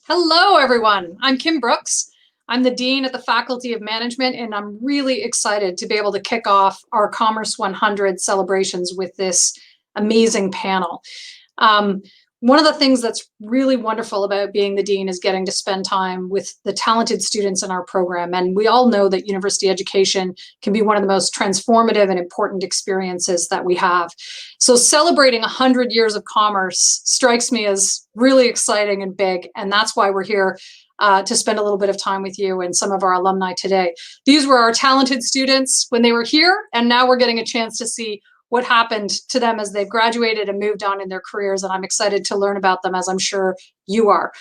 Hello, everyone. I'm Kim Brooks. I'm the Dean at the Faculty of Management, and I'm really excited to be able to kick off our Commerce 100 celebrations with this amazing panel. One of the things that's really wonderful about being the Dean is getting to spend time with the talented students in our program. And we all know that university education can be one of the most transformative and important experiences that we have. So celebrating 100 years of commerce strikes me as really exciting and big. And that's why we're here to spend a little bit of time with you and some of our alumni today. These were our talented students when they were here, and now we're getting a chance to see what happened to them as they've graduated and moved on in their careers, and I'm excited to learn about them, as I'm sure you are.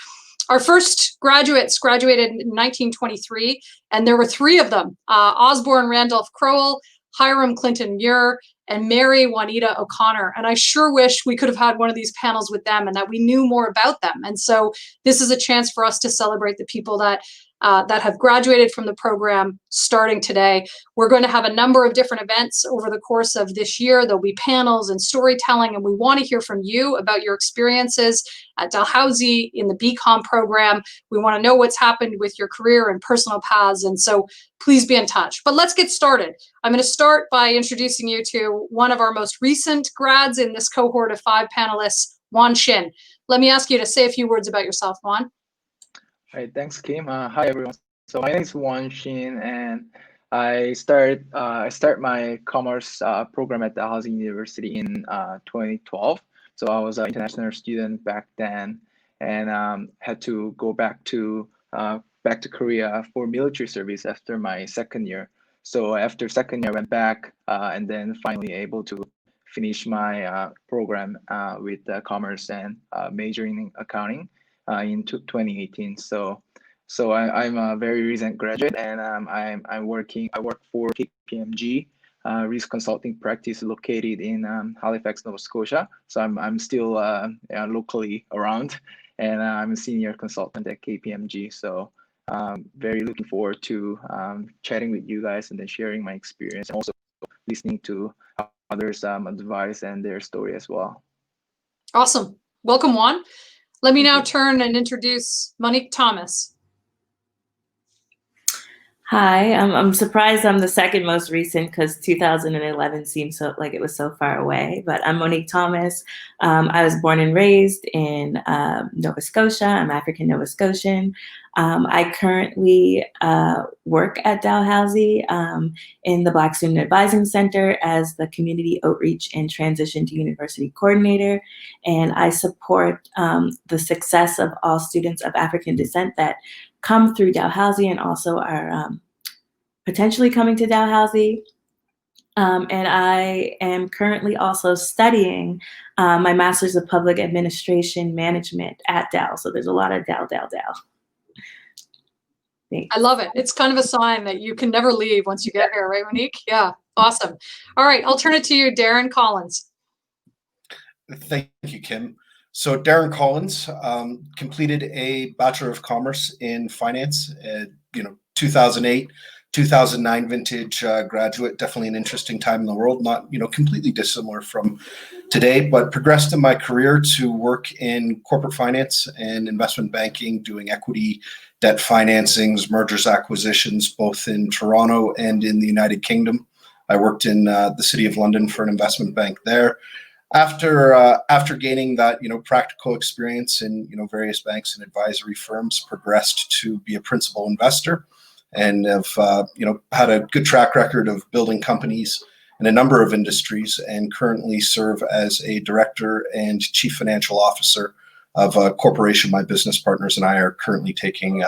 Our first graduates graduated in 1923, and there were three of them, Osborne Randolph Crowell, Hiram Clinton Muir, and Mary Juanita O'Connor. And I sure wish we could have had one of these panels with them and that we knew more about them. And so this is a chance for us to celebrate the people that have graduated from the program starting today. We're going to have a number of different events over the course of this year. There'll be panels and storytelling, and we want to hear from you about your experiences at Dalhousie in the BCom program. We want to know what's happened with your career and personal paths, and so please be in touch. But let's get started. I'm going to start by introducing you to one of our most recent grads in this cohort of 5 panelists, Juan Shin. Let me ask you to say a few words about yourself, Juan. Hi, thanks, Kim. Hi, everyone. So my name is Juan Shin, and I start my commerce program at Dalhousie University in 2012. So I was an international student back then, and had to go back to Korea for military service after my second year. So after second year, I went back and then finally able to finish my program with commerce and majoring in accounting in 2018. So I'm a very recent graduate, and I work for KPMG risk consulting practice located in Halifax, Nova Scotia. So I'm still locally around, and I'm a senior consultant at KPMG. So very looking forward to chatting with you guys and then sharing my experience, and also listening to others' advice and their story as well. Awesome. Welcome, Juan. Let me now turn and introduce Monique Thomas. Hi, I'm surprised I'm the second most recent because 2011 seems so like it was so far away. But I'm Monique Thomas. I was born and raised in Nova Scotia. I'm African Nova Scotian. I currently work at Dalhousie in the Black Student Advising Center as the Community Outreach and Transition to University Coordinator. And I support the success of all students of African descent that come through Dalhousie and also are potentially coming to Dalhousie. And I am currently also studying my Master's of Public Administration Management at Dal. So there's a lot of Dal. Thanks. I love it. It's kind of a sign that you can never leave once you get here, right, Monique? Yeah, awesome. All right, I'll turn it to you, Darren Collins. Thank you, Kim. So Darren Collins completed a Bachelor of Commerce in Finance, 2008, 2009 vintage graduate. Definitely an interesting time in the world, not completely dissimilar from today, but progressed in my career to work in corporate finance and investment banking, doing equity, debt financings, mergers, acquisitions, both in Toronto and in the United Kingdom. I worked in the City of London for an investment bank there. After gaining that practical experience in various banks and advisory firms, progressed to be a principal investor, and have had a good track record of building companies in a number of industries, and currently serve as a director and chief financial officer of a corporation my business partners and I are currently taking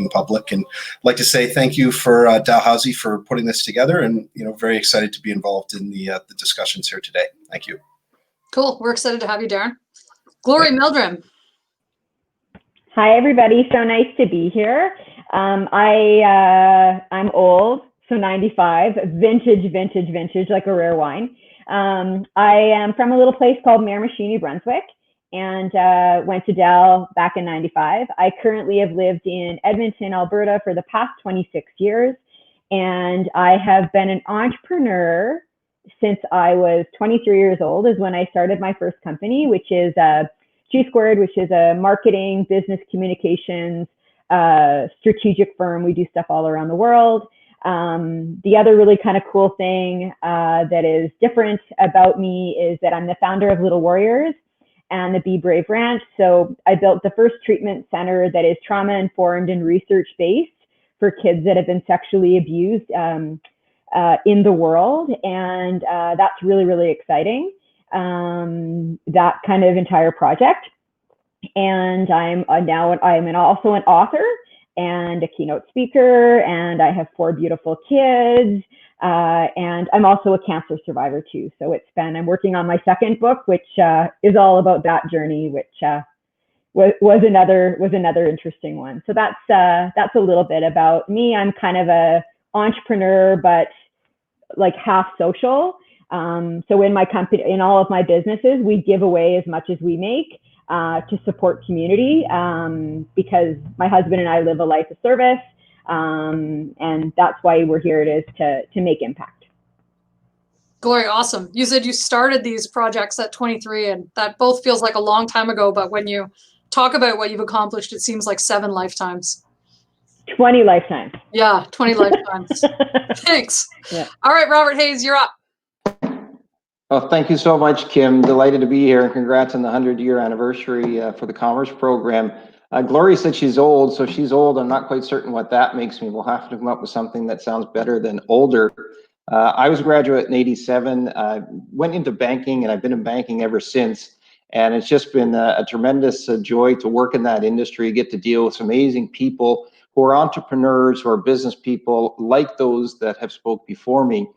public. And I'd like to say thank you for Dalhousie for putting this together, and very excited to be involved in the discussions here today. Thank you. Cool. We're excited to have you, Darren. Glory Meldrum. Hi, everybody. So nice to be here. I'm old, so 95, vintage, like a rare wine. I am from a little place called Miramichi, New Brunswick, and went to Dal back in 95. I currently have lived in Edmonton, Alberta for the past 26 years, and I have been an entrepreneur since I was 23 years old is when I started my first company, which is G Squared, which is a marketing, business communications, strategic firm. We do stuff all around the world. The other really kind of cool thing that is different about me is that I'm the founder of Little Warriors and the Be Brave Ranch. So I built the first treatment center that is trauma-informed and research-based for kids that have been sexually abused in the world. And that's really, really exciting, that kind of entire project. And I'm also an author and a keynote speaker, and I have 4 beautiful kids, and I'm also a cancer survivor too. So I'm working on my second book, which is all about that journey, which was another interesting one. So that's a little bit about me. I'm kind of a entrepreneur, but like half social. So in my company, in all of my businesses, we give away as much as we make to support community, because my husband and I live a life of service, and that's why we're here. It is to make impact. Glory, awesome. You said you started these projects at 23, and that both feels like a long time ago, but when you talk about what you've accomplished, it seems like 7 lifetimes. 20 lifetimes. Yeah, 20 lifetimes. Thanks. Yeah. All right, Robert Hayes, you're up. Well, thank you so much, Kim. Delighted to be here, and congrats on the 100-year anniversary for the Commerce Program. Glory said she's old, so she's old. I'm not quite certain what that makes me. We'll have to come up with something that sounds better than older. I was a graduate in '87, went into banking, and I've been in banking ever since. And it's just been a tremendous joy to work in that industry, get to deal with some amazing people who are entrepreneurs, who are business people like those that have spoke before me.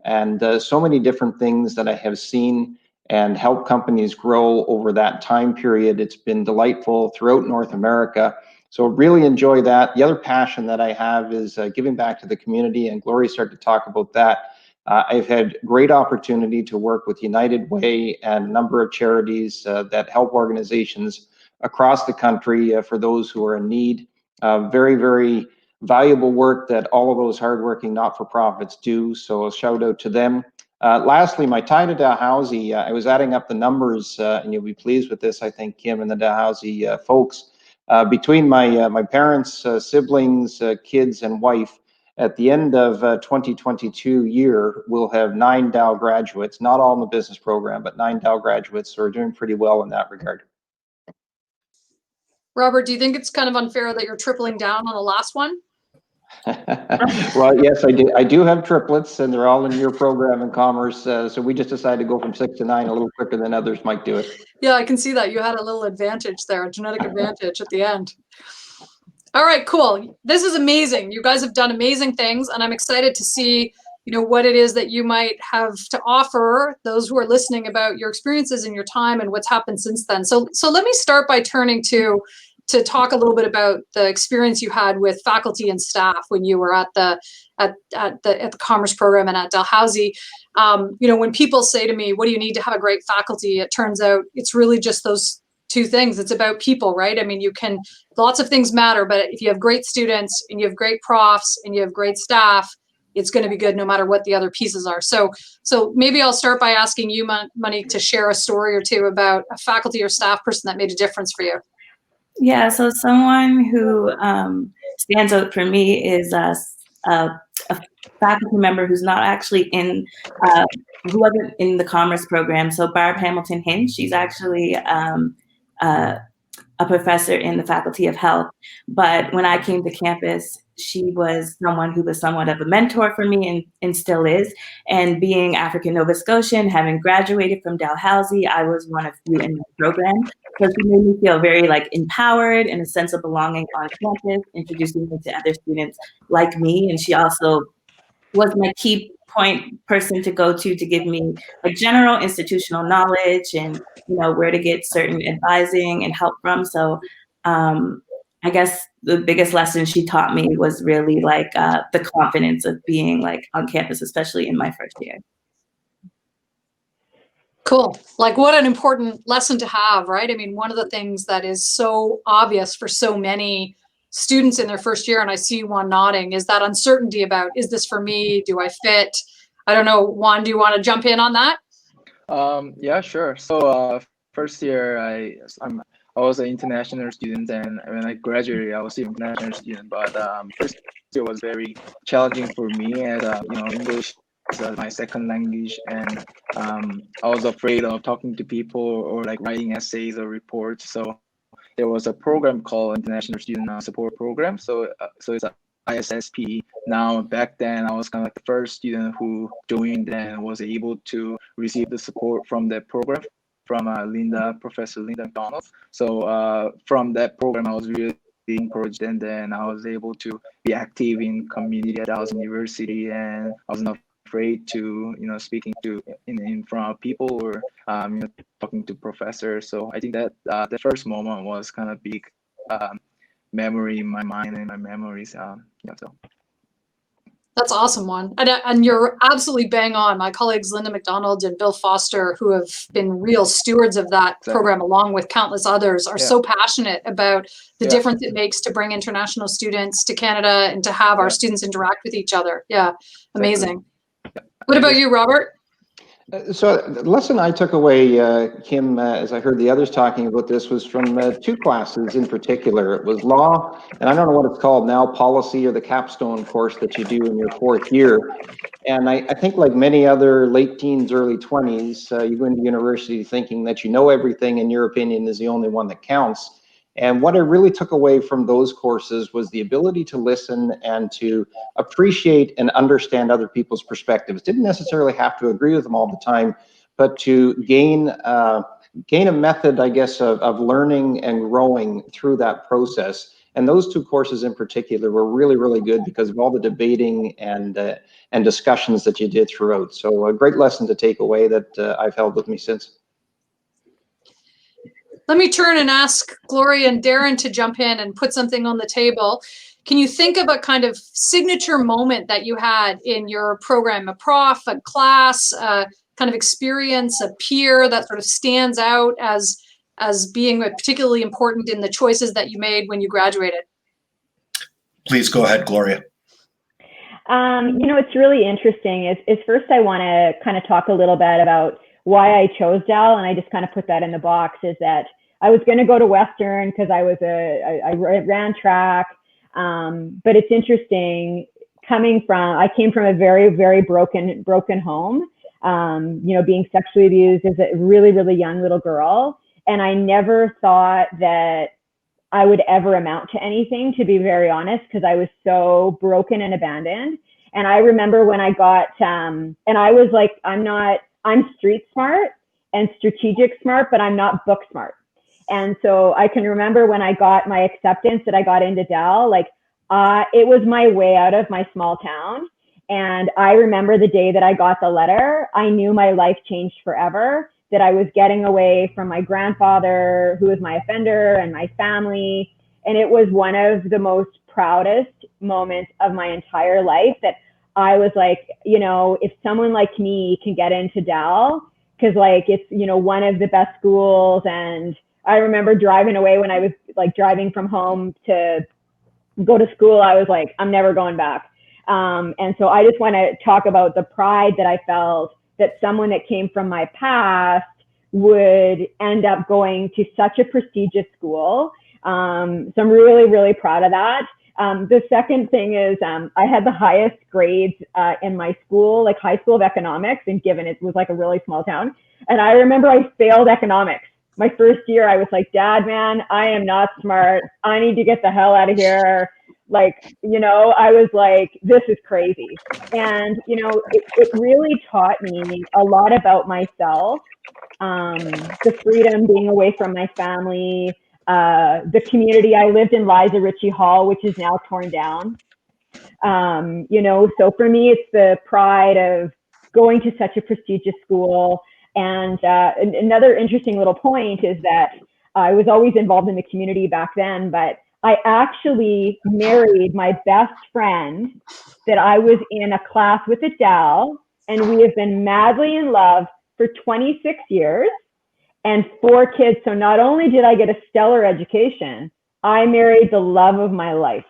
And so many different things that I have seen and helped companies grow over that time period. It's been delightful throughout North America. So really enjoy that. The other passion that I have is giving back to the community, and Gloria started to talk about that. I've had great opportunity to work with United Way and a number of charities that help organizations across the country for those who are in need. Very, very valuable work that all of those hardworking not-for-profits do, so a shout out to them. Lastly, my tie to Dalhousie, I was adding up the numbers, and you'll be pleased with this, I think, Kim and the Dalhousie folks. Between my parents, siblings, kids, and wife, at the end of 2022 year, we'll have 9 Dow graduates, not all in the business program, but 9 Dow graduates, so we're doing pretty well in that regard. Robert, do you think it's kind of unfair that you're tripling down on the last one? Well, yes, I do. I do have triplets, and they're all in your program in Commerce. So we just decided to go from 6 to 9 a little quicker than others might do it. Yeah, I can see that. You had a little advantage there, a genetic advantage at the end. All right, cool. This is amazing. You guys have done amazing things, and I'm excited to see, what it is that you might have to offer those who are listening about your experiences and your time and what's happened since then. So let me start by turning to talk a little bit about the experience you had with faculty and staff when you were at the Commerce Program and at Dalhousie. When people say to me, what do you need to have a great faculty? It turns out it's really just those 2 things. It's about people, right? I mean, lots of things matter, but if you have great students and you have great profs and you have great staff, it's going to be good no matter what the other pieces are. So maybe I'll start by asking you, Monique, to share a story or 2 about a faculty or staff person that made a difference for you. Yeah, so someone who stands out for me is a faculty member who's not actually who wasn't in the Commerce Program. So Barb Hamilton Hinch, she's actually a professor in the Faculty of Health. But when I came to campus, she was someone who was somewhat of a mentor for me and still is. And being African Nova Scotian, having graduated from Dalhousie, I was one of few in the program. So she made me feel very empowered and a sense of belonging on campus, introducing me to other students like me. And she also was my key point person to go to give me general institutional knowledge and where to get certain advising and help from. So I guess the biggest lesson she taught me was really the confidence of being on campus, especially in my first year. Cool. What an important lesson to have, right? I mean, one of the things that is so obvious for so many students in their first year, and I see Juan nodding, is that uncertainty about, is this for me? Do I fit? I don't know. Juan, do you want to jump in on that? Yeah, sure. So first year I was an international student, and when I graduated, I was still an international student. But first year was very challenging for me, as English is my second language, and I was afraid of talking to people or like writing essays or reports. So there was a program called International Student Support Program. So it's a ISSP. Now, back then, I was kind of like the first student who joined and was able to receive the support from that program from Professor Linda McDonald. So from that program, I was really encouraged, and then I was able to be active in community at Dalhousie University, and I was not afraid to speaking to in front of people or talking to professors. So I think that the first moment was kind of big memory in my mind and my memories. So. That's awesome, Juan. And you're absolutely bang on. My colleagues Linda McDonald and Bill Foster, who have been real stewards of that program along with countless others, are so passionate about the difference it makes to bring international students to Canada and to have our students interact with each other. Yeah, amazing. What about you, Robert? So the lesson I took away, Kim, as I heard the others talking about this, was from two classes in particular. It was law, and I don't know what it's called now, policy, or the capstone course that you do in your fourth year. And I think like many other late teens, early 20s, you go into university thinking that you know everything and your opinion is the only one that counts. And what I really took away from those courses was the ability to listen and to appreciate and understand other people's perspectives. Didn't necessarily have to agree with them all the time, but to gain a method, I guess, of learning and growing through that process. And those two courses in particular were really, really good because of all the debating and discussions that you did throughout. So a great lesson to take away that I've held with me since. Let me turn and ask Gloria and Darren to jump in and put something on the table. Can you think of a kind of signature moment that you had in your program, a prof, a class, kind of experience, a peer that sort of stands out as being particularly important in the choices that you made when you graduated? Please go ahead, Gloria. It's really interesting. Is first I want to kind of talk a little bit about why I chose Dal, and I just kind of put that in the box, is that I was going to go to Western because I ran track. But it's interesting I came from a very, very broken home, being sexually abused as a really, really young little girl. And I never thought that I would ever amount to anything, to be very honest, because I was so broken and abandoned. And I remember when I got, and I was like, I'm street smart and strategic smart, but I'm not book smart. And so I can remember when I got my acceptance that I got into Dal, it was my way out of my small town. And I remember the day that I got the letter, I knew my life changed forever, that I was getting away from my grandfather, who was my offender, and my family. And it was one of the most proudest moments of my entire life, that I was like, if someone like me can get into Dal, because it's, one of the best schools. And I remember driving away when I was driving from home to go to school, I was like, I'm never going back. And so I just want to talk about the pride that I felt that someone that came from my past would end up going to such a prestigious school. So I'm really, really proud of that. The second thing is I had the highest grades in my school, High School of Economics, and given it was a really small town. And I remember I failed economics. My first year, I was like, Dad, man, I am not smart. I need to get the hell out of here. I was like, this is crazy. And, it really taught me a lot about myself, the freedom being away from my family, the community. I lived in Liza Ritchie Hall, which is now torn down. So for me, it's the pride of going to such a prestigious school. And another interesting little point is that I was always involved in the community back then, but I actually married my best friend that I was in a class with at Dal, and we have been madly in love for 26 years and 4 kids. So not only did I get a stellar education, I married the love of my life.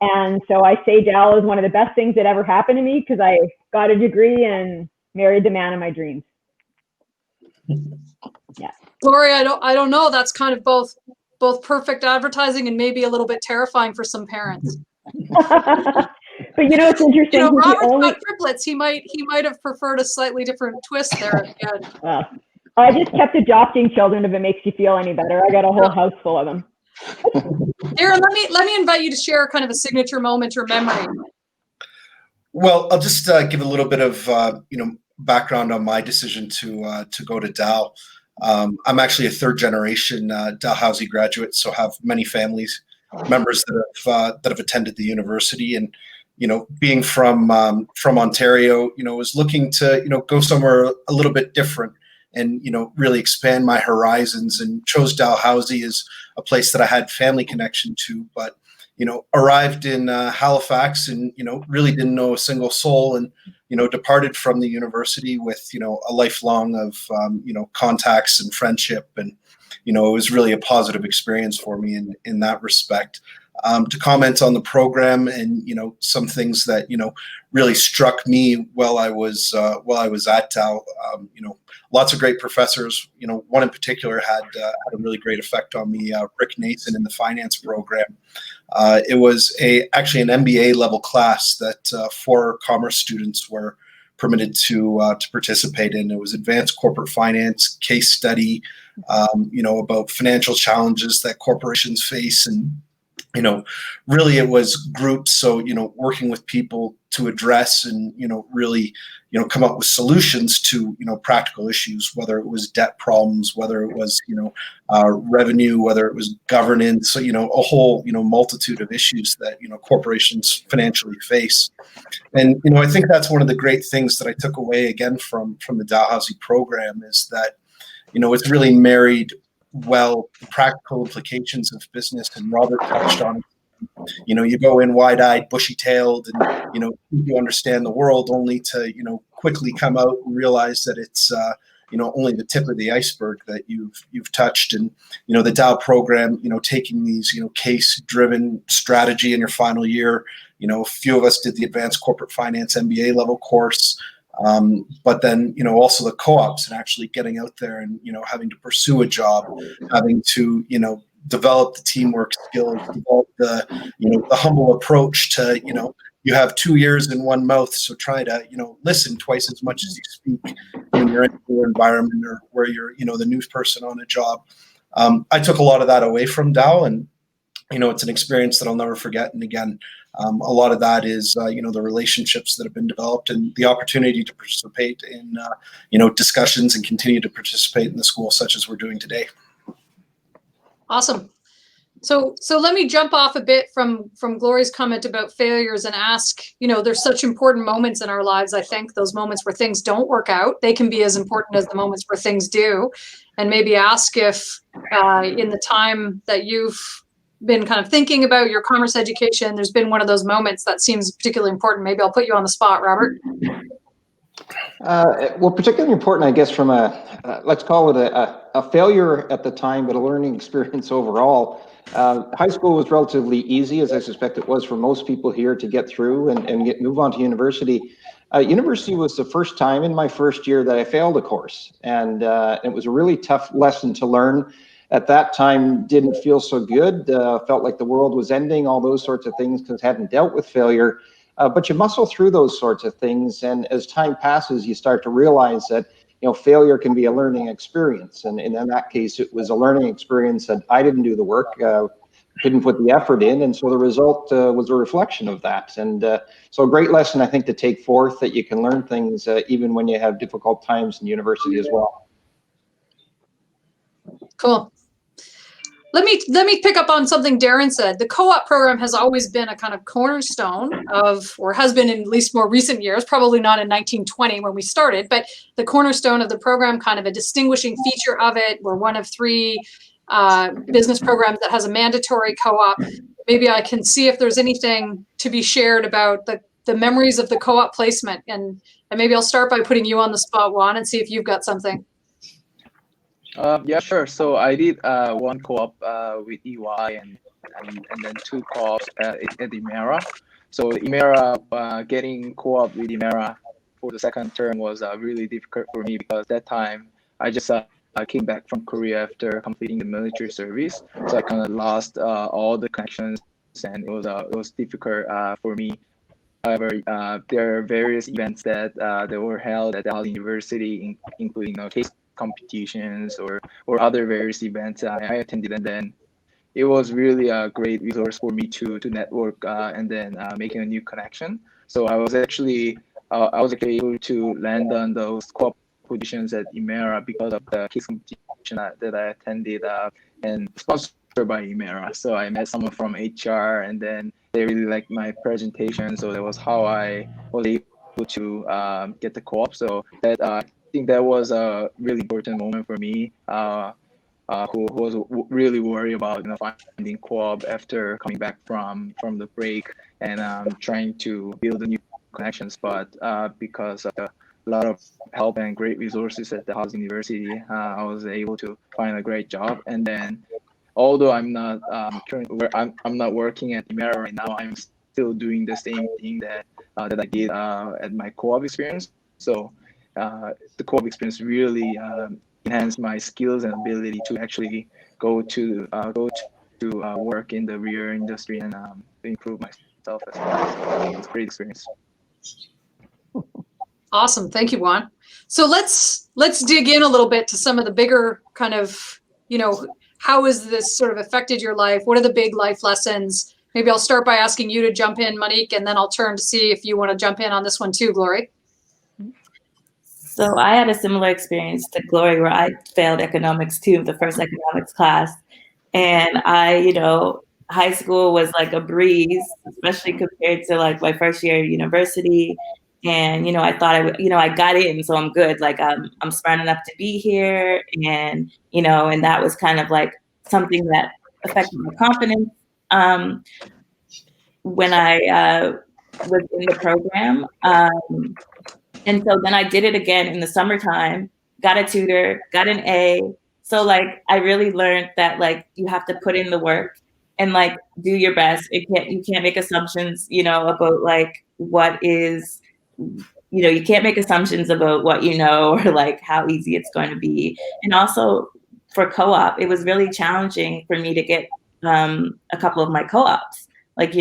And so I say Dal is one of the best things that ever happened to me, because I got a degree and married the man of my dreams. Gloria, I don't know. That's kind of both perfect advertising and maybe a little bit terrifying for some parents. But you know, it's interesting. You know, he's the Robert's only- got triplets. He might have preferred a slightly different twist there at the end. Well, I just kept adopting children if it makes you feel any better. I got a whole house full of them. Darren, let me invite you to share kind of a signature moment or memory. Well, I'll just give a little bit of background on my decision to go to Dal. I'm actually a third generation Dalhousie graduate, so have many families members that have attended the university, and being from Ontario, was looking to go somewhere a little bit different and really expand my horizons, and chose Dalhousie as a place that I had family connection to, but arrived in Halifax and really didn't know a single soul, and departed from the university with a lifelong of contacts and friendship, and it was really a positive experience for me in that respect. To comment on the program and some things that really struck me while I was at Dal, lots of great professors. One in particular had a really great effect on me. Rick Nathan in the finance program. It was actually an MBA level class that 4 commerce students were permitted to participate in. It was advanced corporate finance, case study, about financial challenges that corporations face, and really it was groups. So, working with people to address and, really, come up with solutions to, practical issues, whether it was debt problems, whether it was, revenue, whether it was governance, so, a whole, multitude of issues that, corporations financially face. And, I think that's one of the great things that I took away again from the Dalhousie program is that, it's really married well the practical implications of business, and Robert touched on you go in wide-eyed, bushy-tailed, and you understand the world, only to quickly come out and realize that it's only the tip of the iceberg that you've touched. And the Dal program, taking these case-driven strategy in your final year. A few of us did the advanced corporate finance MBA level course. But then, also the co-ops and actually getting out there and, having to pursue a job, having to, develop the teamwork skills, develop the, the humble approach to, you have 2 ears and 1 mouth. So try to, listen twice as much as you speak when you're in your environment or where you're, the news person on a job. I took a lot of that away from Dal, and, it's an experience that I'll never forget. And again, a lot of that is, the relationships that have been developed and the opportunity to participate in, discussions and continue to participate in the school such as we're doing today. Awesome. So let me jump off a bit from Glory's comment about failures and ask, there's such important moments in our lives. I think those moments where things don't work out, they can be as important as the moments where things do. And maybe ask if in the time that you've been kind of thinking about your commerce education, there's been one of those moments that seems particularly important. Maybe I'll put you on the spot, Robert. Well, particularly important, I guess, from let's call it a failure at the time, but a learning experience overall. High school was relatively easy, as I suspect it was for most people here, to get through and move on to university. University was the first time in my first year that I failed a course, and it was a really tough lesson to learn. At that time, didn't feel so good, felt like the world was ending, all those sorts of things, because I hadn't dealt with failure. But you muscle through those sorts of things, and as time passes, you start to realize that failure can be a learning experience. And in that case, it was a learning experience that I didn't do the work, didn't put the effort in, and so the result was a reflection of that. And so a great lesson, I think, to take forth, that you can learn things even when you have difficult times in university as well. Cool. Let me pick up on something Darren said. The co-op program has always been a kind of cornerstone of, or has been in at least more recent years, probably not in 1920 when we started, but the cornerstone of the program, kind of a distinguishing feature of it. We're one of 3 business programs that has a mandatory co-op. Maybe I can see if there's anything to be shared about the memories of the co-op placement. And maybe I'll start by putting you on the spot, Juan, and see if you've got something. Yeah, sure. So I did 1 co-op with EY and then 2 co-ops at Emera. So Emera, getting co-op with Emera for the second term was really difficult for me, because that time I just I came back from Korea after completing the military service, so I kind of lost all the connections, and it was difficult for me. However, there are various events that were held at the Housing University, including case competitions or other various events I attended, and then it was really a great resource for me to network and then making a new connection. So I was actually able to land on those co-op positions at Emera because of the case competition that I attended and sponsored by Emera. So I met someone from HR, and then they really liked my presentation. So that was how I was able to get the co-op. So that I think that was a really important moment for me. Who was really worried about finding co-op after coming back from the break and trying to build the new connections. But because of a lot of help and great resources at the Housing University, I was able to find a great job. And then, although I'm not I'm not working at Emera right now, I'm still doing the same thing that I did at my co-op experience. So the co-op experience really enhance my skills and ability to actually go to work in the rear industry and improve myself as well. It's a great experience. Awesome. Thank you, Juan. So let's dig in a little bit to some of the bigger kind of, how has this sort of affected your life? What are the big life lessons? Maybe I'll start by asking you to jump in, Monique, and then I'll turn to see if you want to jump in on this one too, Glory. So I had a similar experience to Glory where I failed economics too, the first economics class. And high school was like a breeze, especially compared to like my first year at university. And, I thought I got in, so I'm good. Like I'm smart enough to be here. And, and that was kind of like something that affected my confidence when I was in the program. And so then I did it again in the summertime, got a tutor, got an A. So like, I really learned that like, you have to put in the work and like, do your best. You can't make assumptions, about like what is, you can't make assumptions about what or like how easy it's going to be. And also for co-op, it was really challenging for me to get a couple of my co-ops. Like,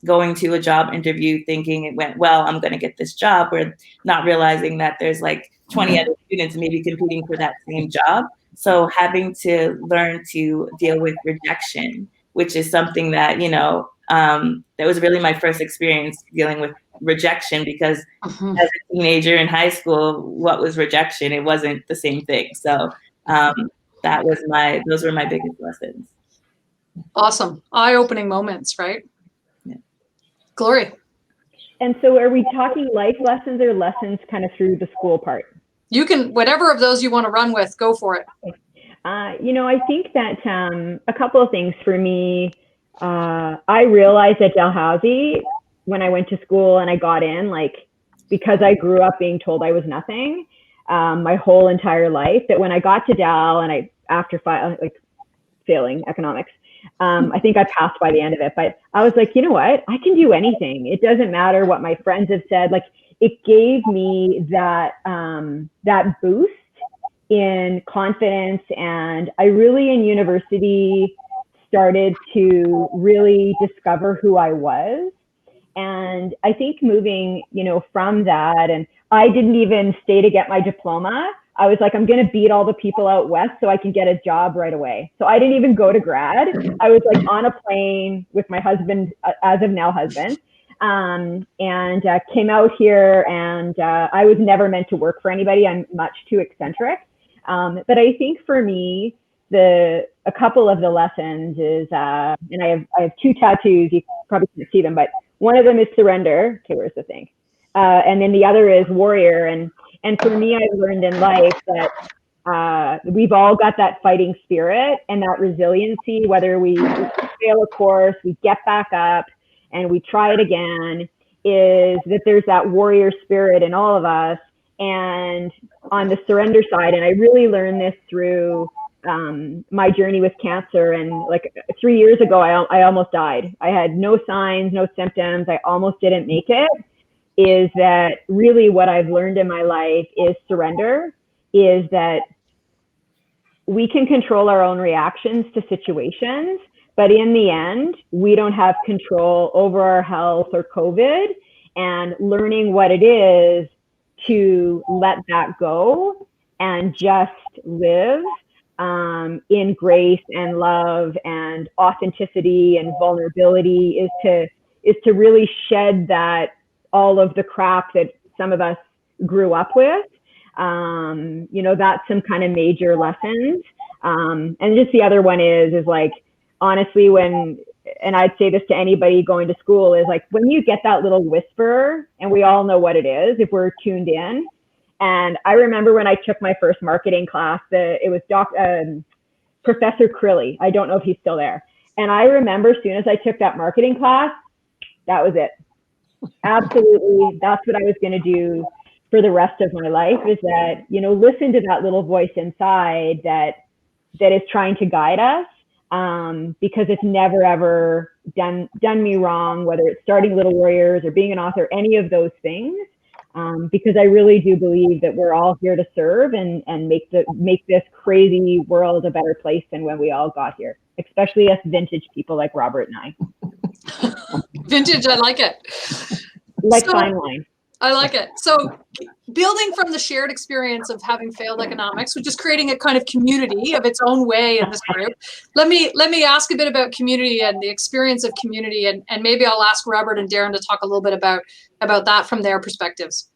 going to a job interview thinking it went well, I'm going to get this job, or not realizing that there's like 20 other students maybe competing for that same job. So having to learn to deal with rejection, which is something that, that was really my first experience dealing with rejection, because as a teenager in high school, what was rejection? It wasn't the same thing. So those were my biggest lessons. Awesome. Eye-opening moments, right? Yeah. Glory. And so are we talking life lessons or lessons kind of through the school part? You can, whatever of those you want to run with, go for it. I think that a couple of things for me, I realized at Dalhousie when I went to school and I got in, like, because I grew up being told I was nothing my whole entire life, that when I got to Dal and after failing economics, I think I passed by the end of it, but I was like, you know what? I can do anything. It doesn't matter what my friends have said. Like, it gave me that boost in confidence. And I really in university started to really discover who I was. And I think moving, from that, and I didn't even stay to get my diploma. I was like, I'm going to beat all the people out west so I can get a job right away. So I didn't even go to grad. I was like on a plane with my husband, as of now husband, and came out here, and I was never meant to work for anybody. I'm much too eccentric. But I think for me, a couple of the lessons is, and I have two tattoos. You probably can't see them, but one of them is surrender. Okay, where's the thing? And then the other is warrior. And for me, I've learned in life that we've all got that fighting spirit and that resiliency, whether we fail a course, we get back up and we try it again, is that there's that warrior spirit in all of us. And on the surrender side, and I really learned this through my journey with cancer. And like 3 years ago, I almost died. I had no signs, no symptoms. I almost didn't make it. Is that really what I've learned in my life is surrender, is that we can control our own reactions to situations, but in the end, we don't have control over our health or COVID, and learning what it is to let that go and just live in grace and love and authenticity and vulnerability is to really shed that, all of the crap that some of us grew up with. You know, that's some kind of major lessons. And just the other one is like, honestly, and I'd say this to anybody going to school, is like, when you get that little whisper, and we all know what it is if we're tuned in. And I remember when I took my first marketing class, it was Professor Crilly. I don't know if he's still there. And I remember as soon as I took that marketing class, that was it. Absolutely, that's what I was going to do for the rest of my life, is that, you know, listen to that little voice inside that is trying to guide us, because it's never ever done me wrong, whether it's starting Little Warriors or being an author, any of those things, because I really do believe that we're all here to serve and make this crazy world a better place than when we all got here, especially us vintage people like Robert and I. Vintage, I like it. Like fine wine. I like it. So building from the shared experience of having failed economics, which is creating a kind of community of its own way in this group. Let me ask a bit about community and the experience of community, and maybe I'll ask Robert and Darren to talk a little bit about that from their perspectives.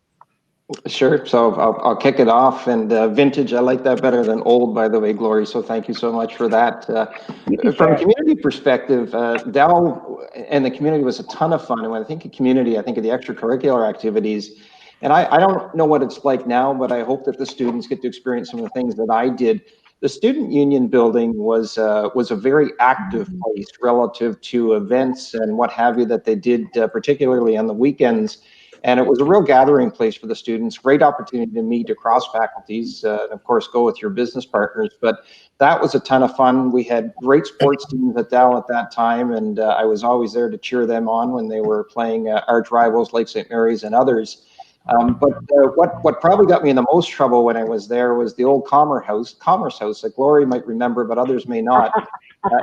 Sure. So I'll kick it off. And vintage, I like that better than old, by the way, Glory. So thank you so much for that. From a community perspective, Dal and the community was a ton of fun. And when I think of community, I think of the extracurricular activities. And I don't know what it's like now, but I hope that the students get to experience some of the things that I did. The Student Union building was a very active place relative to events and what have you that they did, particularly on the weekends. And it was a real gathering place for the students, great opportunity to meet across faculties, and of course, go with your business partners. But that was a ton of fun. We had great sports teams at Dal at that time, and I was always there to cheer them on when they were playing arch rivals like St. Mary's and others. But what probably got me in the most trouble when I was there was the old Commerce House that Glory might remember, but others may not.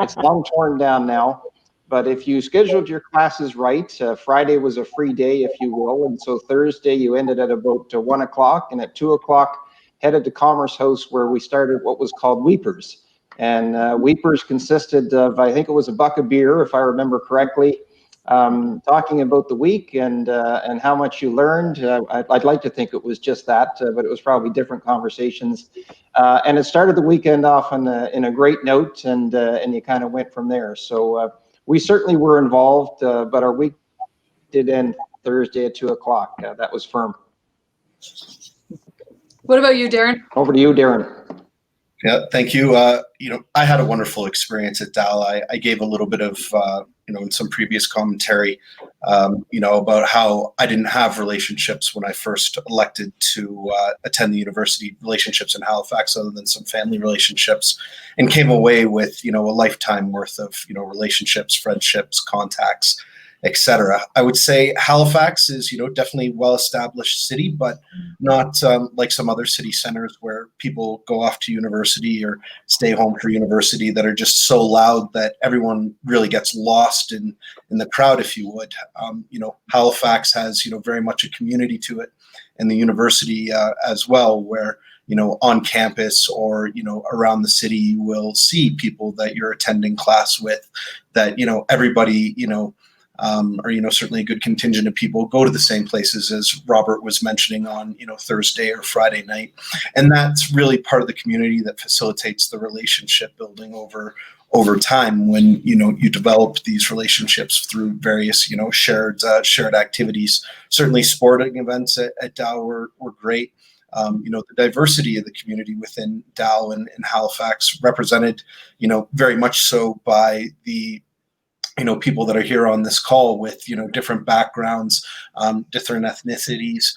It's long torn down now. But if you scheduled your classes right, Friday was a free day, if you will. And so Thursday, you ended at about 1 o'clock, and at 2 o'clock, headed to Commerce House, where we started what was called Weepers. And Weepers consisted of, I think it was a buck of beer, if I remember correctly, talking about the week and how much you learned. I'd like to think it was just that, but it was probably different conversations. And it started the weekend off in a great note, and you kind of went from there. So we certainly were involved, but our week did end Thursday at 2 o'clock. That was firm. What about you, Darren? Over to you, Darren. Yeah, thank you. You know, I had a wonderful experience at Dal. I gave a little bit of, you know, in some previous commentary, you know, about how I didn't have relationships when I first elected to attend the university, relationships in Halifax other than some family relationships, and came away with, you know, a lifetime worth of, you know, relationships, friendships, contacts, etc. I would say Halifax is, you know, definitely well-established city, but not like some other city centers where people go off to university or stay home for university that are just so loud that everyone really gets lost in the crowd, if you would. You know, Halifax has, you know, very much a community to it, and the university as well, where, you know, on campus or, you know, around the city, you will see people that you're attending class with that, you know, everybody, you know, or, you know, certainly a good contingent of people go to the same places as Robert was mentioning on, you know, Thursday or Friday night. And that's really part of the community that facilitates the relationship building over time when, you know, you develop these relationships through various, you know, shared activities. Certainly sporting events at Dal were great. You know, the diversity of the community within Dal and Halifax represented, you know, very much so by the, you know, people that are here on this call with, you know, different backgrounds, different ethnicities,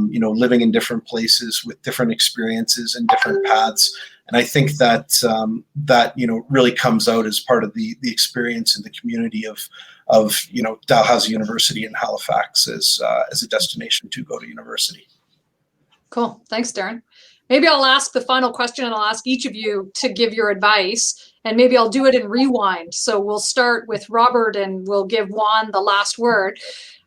you know, living in different places with different experiences and different paths. And I think that that, you know, really comes out as part of the experience in the community of you know, Dalhousie University in Halifax as a destination to go to university. Cool. Thanks, Darren. Maybe I'll ask the final question and I'll ask each of you to give your advice, and maybe I'll do it in rewind. So we'll start with Robert and we'll give Juan the last word.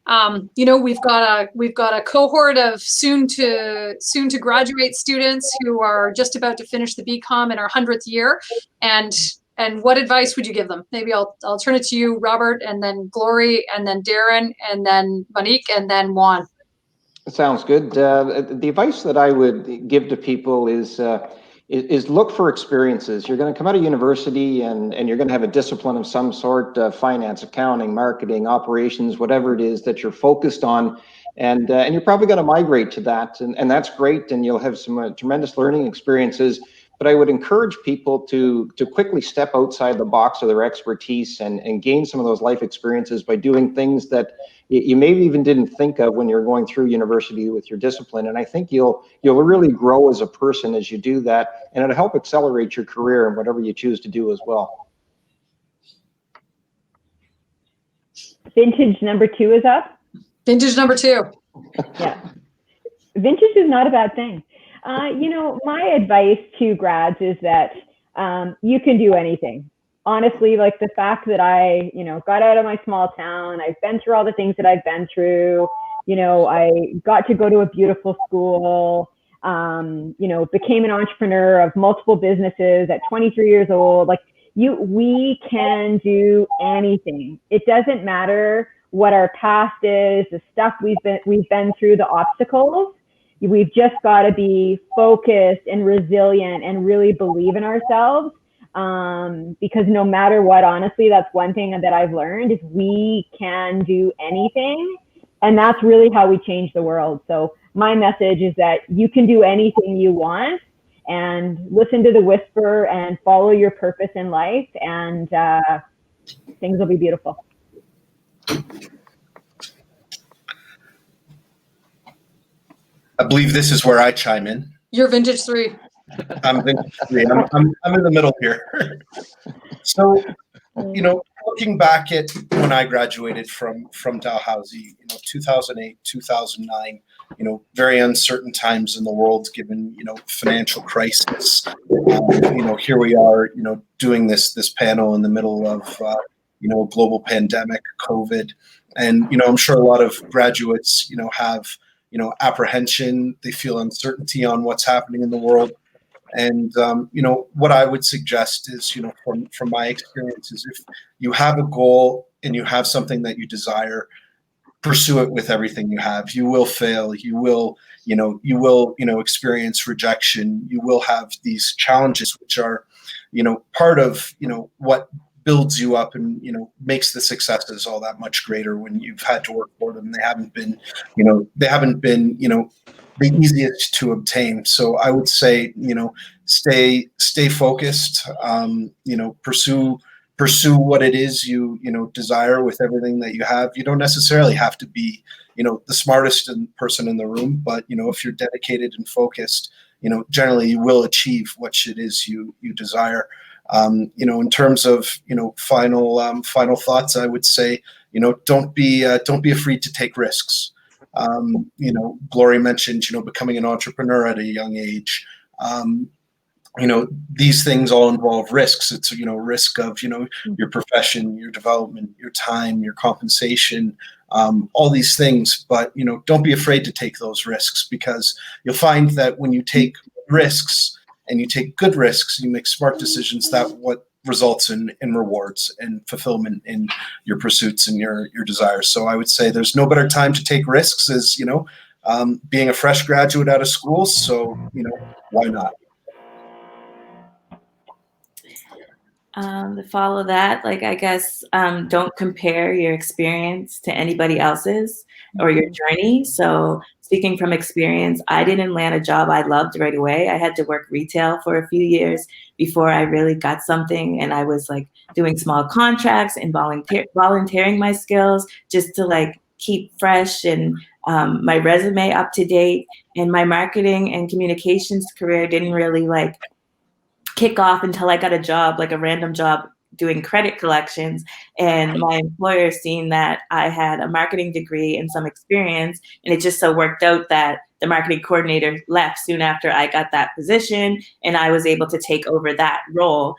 We've got a cohort of soon to graduate students who are just about to finish the BCom in our 100th year. And what advice would you give them? Maybe I'll turn it to you, Robert, and then Glory, and then Darren, and then Monique, and then Juan. Sounds good. The advice that I would give to people is look for experiences. You're going to come out of university and you're going to have a discipline of some sort, finance, accounting, marketing, operations, whatever it is that you're focused on. And you're probably going to migrate to that. And that's great. And you'll have some tremendous learning experiences. But I would encourage people to quickly step outside the box of their expertise and gain some of those life experiences by doing things that you maybe even didn't think of when you're going through university with your discipline. And I think you'll really grow as a person as you do that, and it'll help accelerate your career and whatever you choose to do as well. Vintage number 2 is up. Vintage number 2. Yeah. Vintage is not a bad thing. My advice to grads is that you can do anything. Honestly, like the fact that I, got out of my small town, I've been through all the things that I've been through, I got to go to a beautiful school, became an entrepreneur of multiple businesses at 23 years old. Like we can do anything. It doesn't matter what our past is, the stuff we've been through, the obstacles. We've just got to be focused and resilient and really believe in ourselves. Because no matter what, honestly, that's one thing that I've learned is we can do anything. And that's really how we change the world. So my message is that you can do anything you want, and listen to the whisper and follow your purpose in life, and things will be beautiful. I believe this is where I chime in. You're vintage 3. I'm vintage 3. I'm in the middle here. So, looking back at when I graduated from Dalhousie, 2008, 2009, very uncertain times in the world given, financial crisis. Here we are, doing this panel in the middle of, a global pandemic, COVID. And, I'm sure a lot of graduates, have, apprehension. They feel uncertainty on what's happening in the world. And, what I would suggest is, from my experiences, if you have a goal and you have something that you desire, pursue it with everything you have. You will fail. You will experience rejection. You will have these challenges, which are, part of, what builds you up and, makes the successes all that much greater when you've had to work for them. They haven't been, the easiest to obtain. So I would say, stay focused, pursue what it is you desire with everything that you have. You don't necessarily have to be, the smartest person in the room, but, if you're dedicated and focused, generally you will achieve what it is you desire. In terms of, final thoughts, I would say, don't be afraid to take risks. Glory mentioned, becoming an entrepreneur at a young age. These things all involve risks. It's, risk of, your profession, your development, your time, your compensation, all these things. But, don't be afraid to take those risks, because you'll find that when you take risks and you take good risks, you make smart decisions, that what results in rewards and fulfillment in your pursuits and your desires. So I would say there's no better time to take risks as, being a fresh graduate out of school. So, why not? To follow that, I guess, don't compare your experience to anybody else's or your journey. So speaking from experience, I didn't land a job I loved right away. I had to work retail for a few years before I really got something. And I was doing small contracts and volunteering my skills just to keep fresh and my resume up to date. And my marketing and communications career didn't really kick off until I got a job, a random job doing credit collections. And my employer seen that I had a marketing degree and some experience. And it just so worked out that the the marketing coordinator left soon after I got that position, and I was able to take over that role.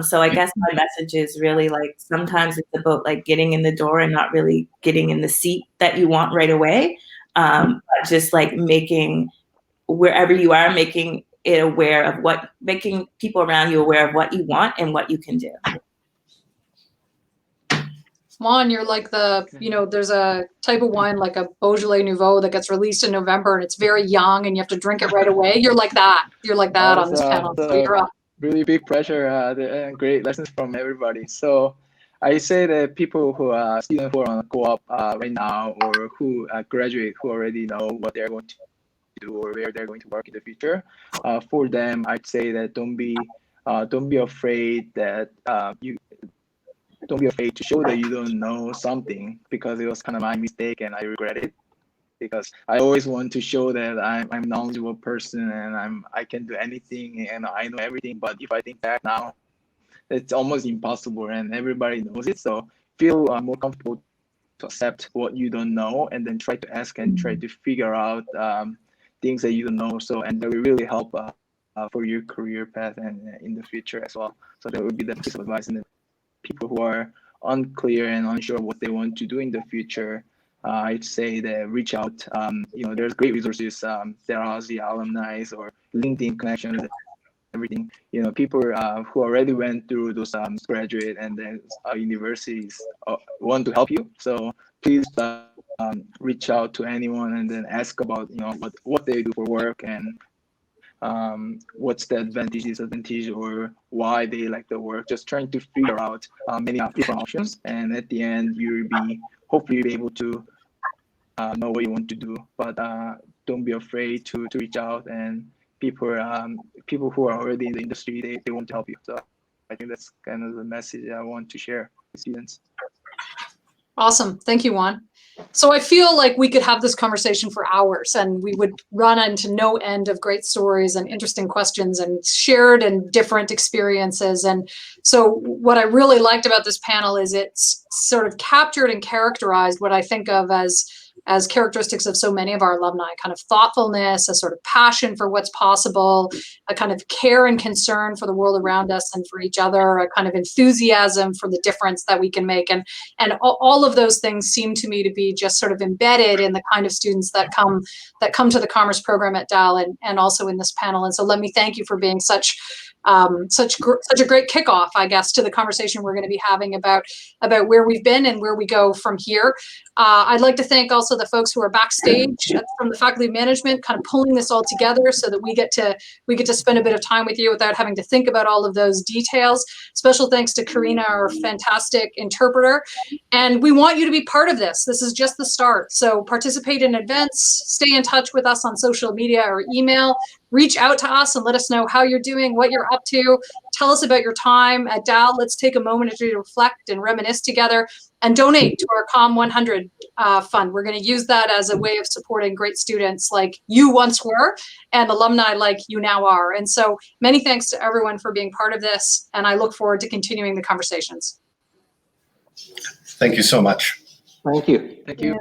So I guess my message is really like, sometimes it's about like getting in the door and not really getting in the seat that you want right away. But just like making, wherever you are, making it aware of making people around you aware of what you want and what you can do. Juan, you're like there's a type of wine like a Beaujolais Nouveau that gets released in November and it's very young and you have to drink it right away. You're like that. You're like that on this panel. So you're up. Really big pressure, great lessons from everybody. So I say that people who are students who are on co-op right now, or who graduate, who already know what they're going to do or where they're going to work in the future, for them, I'd say that don't be afraid that don't be afraid to show that you don't know something, because it was kind of my mistake and I regret it, because I always want to show that I'm a knowledgeable person and I can do anything and I know everything. But if I think back now, it's almost impossible and everybody knows it. So feel more comfortable to accept what you don't know and then try to ask and try to figure out things that you don't know. So, and that will really help for your career path and in the future as well. So that would be the piece of advice. And people who are unclear and unsure what they want to do in the future, I'd say that reach out. There's great resources. There are the alumni or LinkedIn connections, everything. People who already went through those graduate and then universities want to help you. So please reach out to anyone and then ask about what they do for work and what's the advantage, disadvantage, or why they like the work. Just trying to figure out many different options, and at the end you'll be hopefully be able to know what you want to do. But don't be afraid to reach out, and people who are already in the industry, they want to help you. So I think that's kind of the message I want to share with students. Awesome. Thank you, Juan. So I feel like we could have this conversation for hours and we would run into no end of great stories and interesting questions and shared and different experiences. And so what I really liked about this panel is it's sort of captured and characterized what I think of as characteristics of so many of our alumni, kind of thoughtfulness, a sort of passion for what's possible, a kind of care and concern for the world around us and for each other, a kind of enthusiasm for the difference that we can make. And all of those things seem to me to be just sort of embedded in the kind of students that come to the Commerce program at Dal and also in this panel. And so let me thank you for being such a great kickoff, I guess, to the conversation we're going to be having about where we've been and where we go from here. I'd like to thank also the folks who are backstage from the Faculty of Management, kind of pulling this all together so that we get to spend a bit of time with you without having to think about all of those details. Special thanks to Karina, our fantastic interpreter. And we want you to be part of this. This is just the start. So participate in events, stay in touch with us on social media or email. Reach out to us and let us know how you're doing, what you're up to. Tell us about your time at Dal. Let's take a moment to reflect and reminisce together and donate to our COM 100 fund. We're going to use that as a way of supporting great students like you once were and alumni like you now are. And so many thanks to everyone for being part of this. And I look forward to continuing the conversations. Thank you so much. Thank you. Thank you.